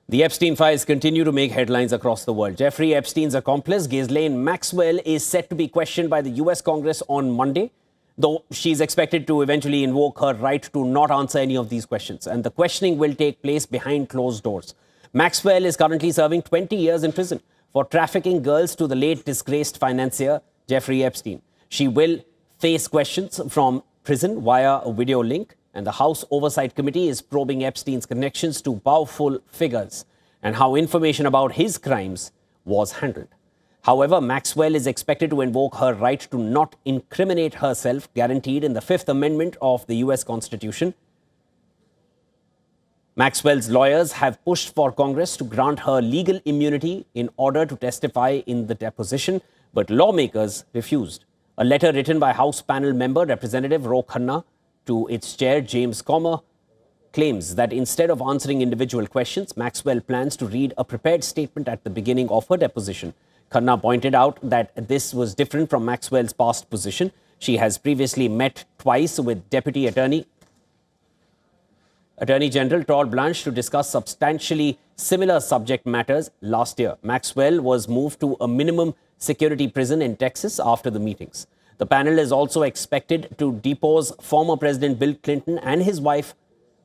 The Epstein files continue to make headlines across the world. Jeffrey Epstein's accomplice, Ghislaine Maxwell, is set to be questioned by the US Congress on Monday, though she's expected to eventually invoke her right to not answer any of these questions. And the questioning will take place behind closed doors. Maxwell is currently serving 20 years in prison for trafficking girls to the late disgraced financier, Jeffrey Epstein. She will face questions from prison via a video link. And the House Oversight Committee is probing Epstein's connections to powerful figures and how information about his crimes was handled. However, Maxwell is expected to invoke her right to not incriminate herself, guaranteed in the Fifth Amendment of the US Constitution. Maxwell's lawyers have pushed for Congress to grant her legal immunity in order to testify in the deposition, but lawmakers refused. A letter written by House panel member Representative Ro Khanna to its chair, James Comer, claims that instead of answering individual questions, Maxwell plans to read a prepared statement at the beginning of her deposition. Khanna pointed out that this was different from Maxwell's past position. She has previously met twice with Deputy Attorney General Todd Blanche to discuss substantially similar subject matters last year. Maxwell was moved to a minimum security prison in Texas after the meetings. The panel is also expected to depose former President Bill Clinton and his wife,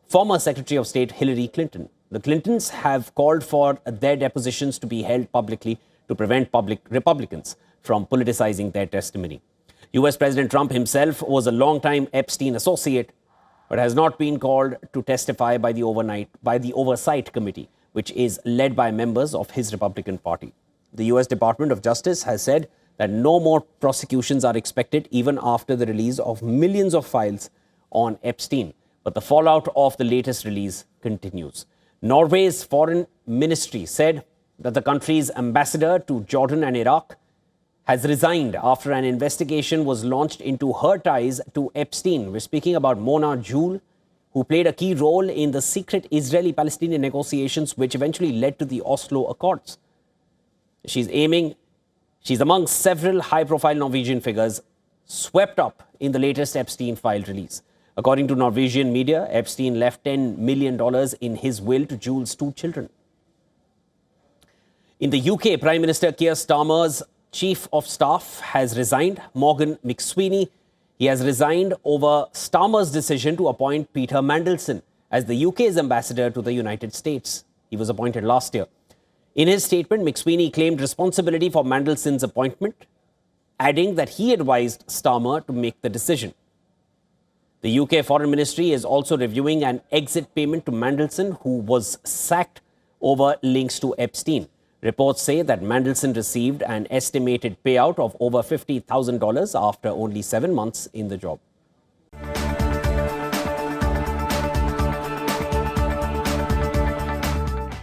former Secretary of State Hillary Clinton. The Clintons have called for their depositions to be held publicly to prevent Republicans from politicizing their testimony. US President Trump himself was a longtime Epstein associate, but has not been called to testify by the Oversight Committee, which is led by members of his Republican Party. The US Department of Justice has said that no more prosecutions are expected even after the release of millions of files on Epstein. But the fallout of the latest release continues. Norway's foreign ministry said that the country's ambassador to Jordan and Iraq has resigned after an investigation was launched into her ties to Epstein. We're speaking about Mona Joule, who played a key role in the secret Israeli-Palestinian negotiations, which eventually led to the Oslo Accords. She's among several high-profile Norwegian figures swept up in the latest Epstein file release. According to Norwegian media, Epstein left $10 million in his will to Joule's 2 children. In the UK, Prime Minister Keir Starmer's Chief of Staff has resigned, Morgan McSweeney. He has resigned over Starmer's decision to appoint Peter Mandelson as the UK's ambassador to the United States. He was appointed last year. In his statement, McSweeney claimed responsibility for Mandelson's appointment, adding that he advised Starmer to make the decision. The UK Foreign Ministry is also reviewing an exit payment to Mandelson, who was sacked over links to Epstein. Reports say that Mandelson received an estimated payout of over $50,000 after only 7 months in the job.